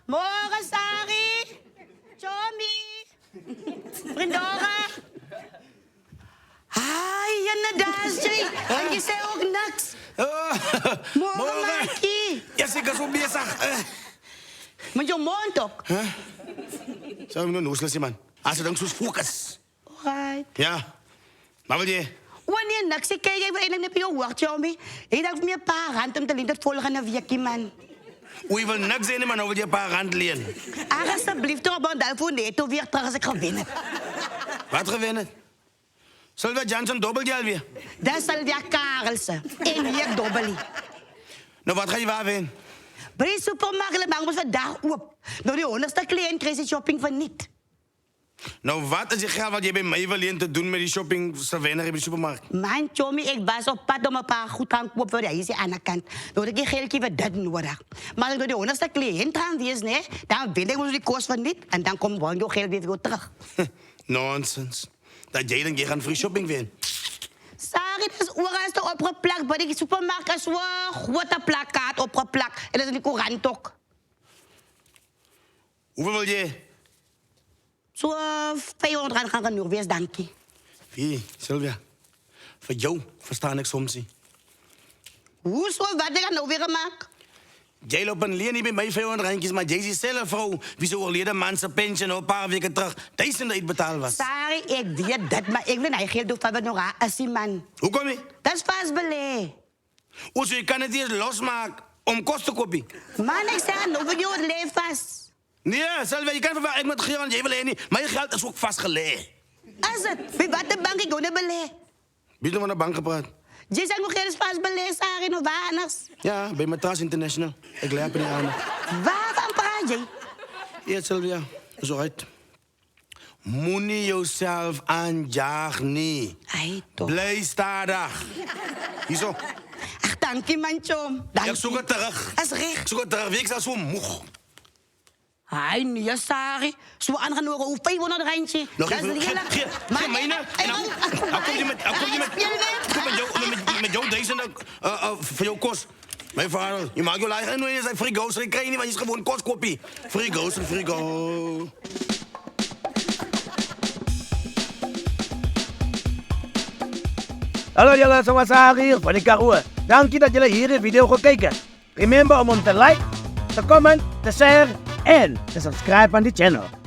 Morgen, Sari. Chomi. Prindora. Ai, yan na Dasjay. En je zei ook niks. Morgen, Markie. Ja, zeker zo bezig. Met je mond ook. Sabi mo, nusla si man. Asa dang susfukas. Alright. Ja. Maar wil je? Wanneer niks, ik kijk even in op je woord, Chomi. Ik dacht meer paar rand om te leren volgen naar Vicky, man. Hoe wil niks zijn, man, wil je een paar rand leen? Alsjeblieft, toch, want daarvoor nee, toen weer terug als ik gewinnen. Wat gewinnen? Zullen we Johnson dobbelgeld weer? Dat zal weer Karelsen. En weer dobbelie. Nou, wat ga je waar vinden? Bij de supermarkt maken we vandaag op. Nou, die onderste cliënt krijgt de shopping van niet. Nou, wat is je geld wat je bij mij wil lenen te doen met die shopping in de supermarkt? Man, Chomi, ik was op pad om een paar goed gaan kopen. Dat is aan de kant. Nou, ik geld even dat nodig. Maar als ik door de onderste cliënt gaan wees, nee, dan vind ik ons die kost van niet. En dan komt gewoon je geld weer terug. Nonsens. Dat jij dan gaan free shopping vindt. Sorry, dat is overal opgeplakt. Bij de supermarkt is wel een grote plakkaat opgeplakt. En dat is in de courant ook. Hoeveel wil je? Zo 500 rand gaan genoeg wees, dank je. Wie, Sylvia? Voor jou versta ik soms niet. Hoezo? Wat heb ik nou weer gemaakt? Jij loopt een leer niet bij mij 500 randjes, maar jij is zelf vrouw. Wie zo overleden man zijn pensioen een paar weken terug. Deze dat betaald was. Sorry, ik weet dat, maar ik wil niet geld doen van nog als die man. Hoe kom je? Dat is vast beleg. Ozo, je kan het eerst losmaken om kost te kopen. Man, ik zeg nog, we doen het leven vast. Nee, Sylvia, je kan verwachten, ik moet geld, want jij wil heen niet. Maar je geld is ook vastgelegd. Is het? Bij wat de bank ik doe niet beleg? Wie heeft er van de bank gepraat? Je zegt nog geld is vast beleg, sorry, nog waar anders. Ja, bij Matras International. Ik leer het niet aan. Waarvan praat je? Ja, Sylvia, zo uit. Moet je jezelf aanjagen, niet. Ai, toch. Blijf stadig. Hierzo. Ach, dank je, man, Chom. Dank Ik zoek het terug. Dat is recht. Ik zoek het terug. Wie ik zo moeg. Ai, nee, sorry. Zo aangenomen, hoe 500 randje. Nog Dat even. is heel Geef mij nou. Kom je met jou deze voor jouw kost. Mijn vader, je maakt je eigen en je zegt frigo's. Ik krijg niet, want je is gewoon kostkopie. Frigo's en frigo. Hallo jullie, zoals hier van de Karoo. Dank je dat jullie hier de video gekeken. Remember om te like, te comment, te share en te subscribe aan die channel.